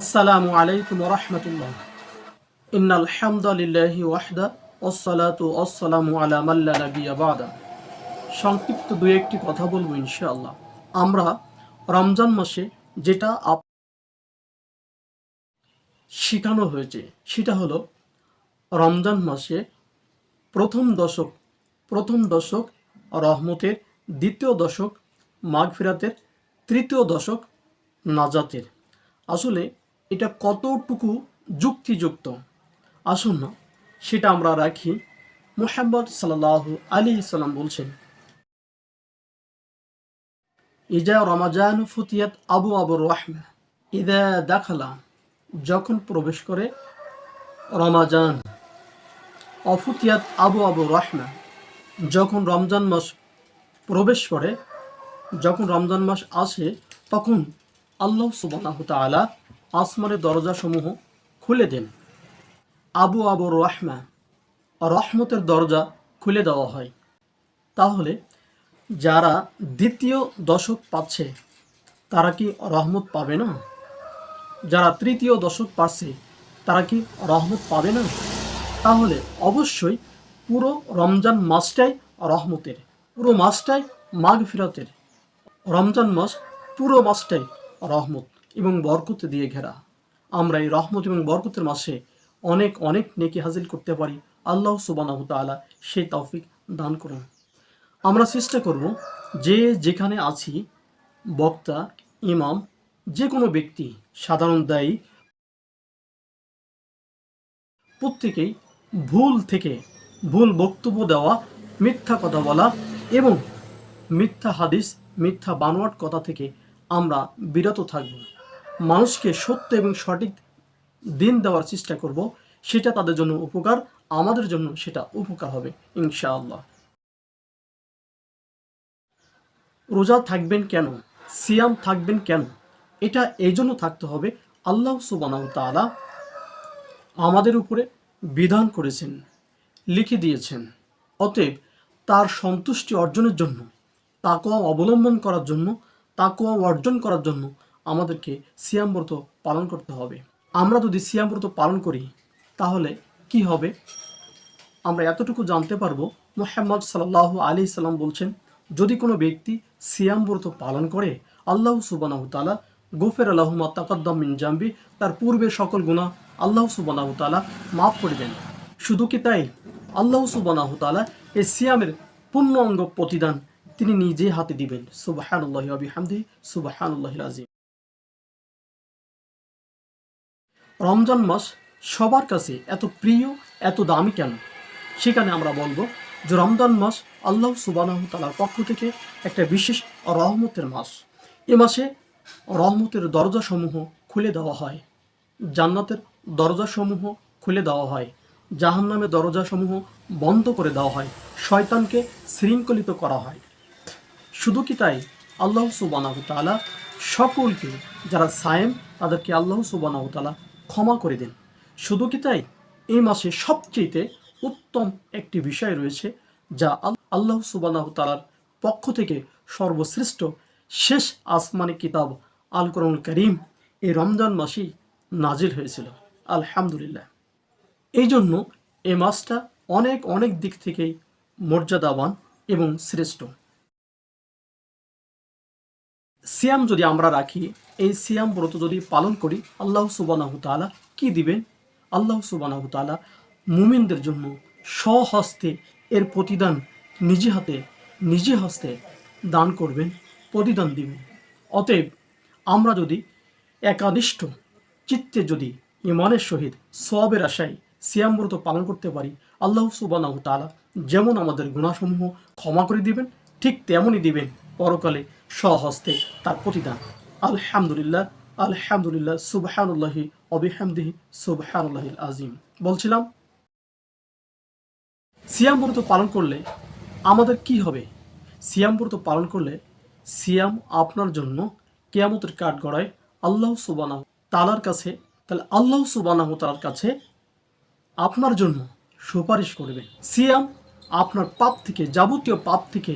আসসালামু আলাইকুম ওয়া রাহমাতুল্লাহ। ইন্নাল হামদালিল্লাহি ওয়াহদা ওয়াসসালাতু ওয়াসসালামু আলা মান লা নাবিয়্যা বা'দা। সংক্ষিপ্ত দুই একটি কথা বলবো ইনশাআল্লাহ। আমরা রমজান মাসে যেটা শেখানো হয়েছে সেটা হলো রমজান মাসে প্রথম দশক রহমতের, দ্বিতীয় দশক মাগফিরাতের, তৃতীয় দশক নাজাতের। আসলে এটা কতটুকু যুক্তিযুক্ত, আসুন না সেটা আমরা রাখি। মুহাম্মদ সাল্লাল্লাহু আলাইহি সাল্লাম বলছেন, ইজা রমাজান ফুতিয়াত আবু আবুর রহমা, ইদা দাখালা, যখন প্রবেশ করে রমাজান, অফুতিয়াত আবু আবু রহমা, যখন রমজান মাস প্রবেশ করে, যখন রমজান মাস আসে, তখন আল্লাহ সুবহানাহু ওয়া তাআলা আসমানের দরজাসমূহ খুলে দেন। আবু আবু রহমা, রহমতের দরজা খুলে দেওয়া হয়। তাহলে যারা দ্বিতীয় দশক পাচ্ছে তারা কি রহমত পাবে না? যারা তৃতীয় দশক পাচ্ছে তারা কি রহমত পাবে না? তাহলে অবশ্যই পুরো রমজান মাসটাই রহমতের, পুরো মাসটাই মাগফিরাতের। রমজান মাস পুরো মাসটাই রহমত এবং বরকত দিয়ে ঘেরা। আমরা এই রহমত এবং বরকতের মাসে অনেক অনেক নেকি হাসিল করতে পারি। আল্লাহ সুবহানাহু ওয়া তাআলা সেই তৌফিক দান করুন। আমরা চেষ্টা করব যে যেখানে আছি, বক্তা, ইমাম, যে কোনো ব্যক্তি, সাধারণ দায়ী, প্রত্যেকেই ভুল বক্তব্য দেওয়া, মিথ্যা কথা বলা এবং মিথ্যা হাদিস, মিথ্যা বানোয়াট কথা থেকে আমরা বিরত থাকব। মানুষকে সত্য এবং সঠিক দিন দেওয়ার চেষ্টা করব। সেটা তাদের জন্য উপকার, আমাদের জন্য সেটা উপকার হবে ইনশাআল্লাহ। রোজা থাকবেন কেন? সিয়াম থাকবেন কেন? এটা এই জন্য থাকতে হবে, আল্লাহ সুবহানাহু ওয়া তাআলা আমাদের উপরে বিধান করেছেন, লিখে দিয়েছেন। অতএব তার সন্তুষ্টি অর্জনের জন্য, তাকওয়া অবলম্বন করার জন্য, তাকওয়া অর্জন করার জন্য আমাদেরকে সিয়াম ব্রত পালন করতে হবে। আমরা যদি সিয়াম ব্রত পালন করি তাহলে কি হবে? আমরা এতটুকু জানতে পারবো, মুহাম্মদ সাল্লাল্লাহু আলাইহি সাল্লাম বলছেন, যদি কোনো ব্যক্তি সিয়াম ব্রত পালন করে, আল্লাহ সুবহানাহু ওয়া তাআলা গফিরা লাহু মা তাকাদ্দাম মিন জামবি, তার পূর্বের সকল গুনাহ আল্লাহ সুবহানাহু ওয়া তাআলা মাফ করে দেন। শুধু কি তাই, আল্লাহ সুবহানাহু ওয়া তাআলা এই সিয়ামের পূর্ণ অঙ্গ প্রতিদান তিনি নিজে হাতে দিবেন। সুবহানাল্লাহি ওয়া বিহামদিহি, সুবহানাল্লাহিল আযীম। রমজান মাস সবার কাছে এত প্রিয়, এত দামি কেন? সেখানে আমরা বলবো যে রমজান মাস আল্লাহ সুবহানাহু ওয়া তাআলার পক্ষ থেকে একটা বিশেষ রহমতের মাস। এ মাসে রহমতের দরজাসমূহ খুলে দেওয়া হয়, জান্নাতের দরজাসমূহ খুলে দেওয়া হয়, জাহান্নামের দরজাসমূহ বন্ধ করে দেওয়া হয়, শয়তানকে শৃঙ্খলিত করা হয়। শুধু কি তাই, আল্লাহ সুবহানাহু ওয়া তাআলা সকলকে, যারা সায়েম তাদেরকে আল্লাহ সুবহানাহু ওয়া তাআলা ক্ষমা করে দেন। শুধু কি তাই, এই মাসে সবচেয়ে উত্তম একটি বিষয় রয়েছে, যা আল্লাহ সুবহানাহু ওয়া তাআলার পক্ষ থেকে সর্বশ্রেষ্ঠ শেষ আসমানি কিতাব আল কোরআনুল কারীম এই রমজান মাসেই নাজিল হয়েছিল। আলহামদুলিল্লাহ। এই জন্য এই মাসটা অনেক অনেক দিক থেকেই মর্যাদাবান এবং শ্রেষ্ঠ। সিয়াম যদি আমরা রাখি, এই সিয়াম ব্রত যদি পালন করি, আল্লাহ সুবহানাহু ওয়া তাআলা কি দিবেন? আল্লাহ সুবহানাহু ওয়া তাআলা মুমিনদের জন্য স্বহস্তে এর প্রতিদান নিজে হস্তে দান করবেন, প্রতিদান দিবেন। অতএব আমরা যদি একানিষ্ঠ চিত্তে যদি ইমানের সহিত সওয়াবের আশায় সিয়াম ব্রত পালন করতে পারি, আল্লাহ সুবহানাহু ওয়া তাআলা যেমন আমাদের গুনাহসমূহ ক্ষমা করে দিবেন, ঠিক তেমনই দিবেন পরকালে স্বহস্তে তার প্রতিদান। আলহামদুলিল্লাহ, আলহামদুলিল্লাহ, সুবহানাল্লাহি ওয়া বিহামদিহি, সুবহানাল্লাহিল আযীম। বলছিলাম, সিয়াম ব্রত পালন করলে আমাদের কি হবে? সিয়াম ব্রত পালন করলে সিয়াম আপনার জন্য কিয়ামতের কাঠগড়ায় আল্লাহ সুবহানাহু তাআলার কাছে, তাহলে আল্লাহ সুবহানাহু তাআলার কাছে আপনার জন্য সুপারিশ করবেন। সিয়াম আপনার পাপ থেকে, যাবতীয় পাপ থেকে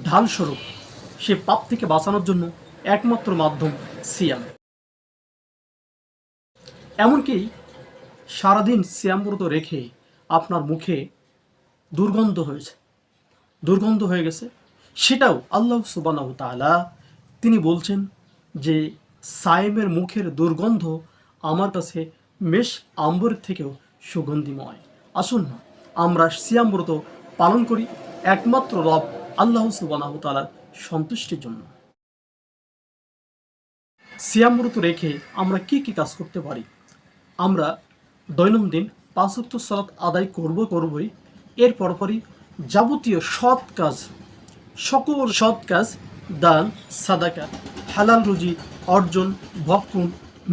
ঢাল স্বরূপ, সে পাপ থেকে বাঁচানোর জন্য একমাত্র মাধ্যম সিয়াম। এমনকি সারাদিন সিয়ামব্রত রেখে আপনার মুখে দুর্গন্ধ হয়ে গেছে, সেটাও আল্লাহ সুবহানাহু ওয়া তাআলা তিনি বলছেন যে সায়েমের মুখের দুর্গন্ধ আমার কাছে মেষ আম্বরের থেকেও সুগন্ধিময়। আসুন না আমরা সিয়ামব্রত পালন করি একমাত্র রব আল্লাহ সুবহানাহু ওয়া তাআলার সন্তুষ্টির জন্য। সিয়ামব্রত রেখে আমরা কি কি কাজ করতে পারি? আমরা দৈনন্দিন ৫ ওয়াক্ত সালাত আদায় করবই। এর পরপরই যাবতীয় সকল সৎ কাজ, দান, সাদাকা, হালাল রুজি অর্জন, ভক্ষণ,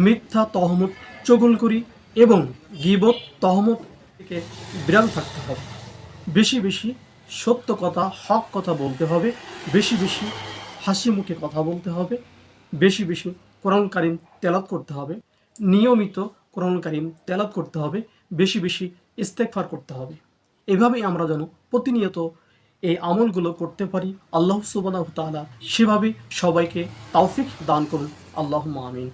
মিথ্যা তহমত, চগলখড়ি এবং গীবত তহমত থেকে বিরত থাকতে হবে। বেশি বেশি সত্য কথা, হক কথা বলতে হবে। বেশি বেশি হাসি মুখে কথা বলতে হবে। বেশি বেশি কোরআন কারীম তেলাওয়াত করতে হবে। নিয়মিত কোরআন কারীম তেলাওয়াত করতে হবে। বেশি বেশি ইস্তেগফার করতে হবে। এভাবেই আমরা যেন প্রতিনিয়ত এই আমলগুলো করতে পারি। আল্লাহ সুবহানাহু ওয়া তাআলা সেভাবে সবাইকে তৌফিক দান করুন। আল্লাহুম্মা আমিন।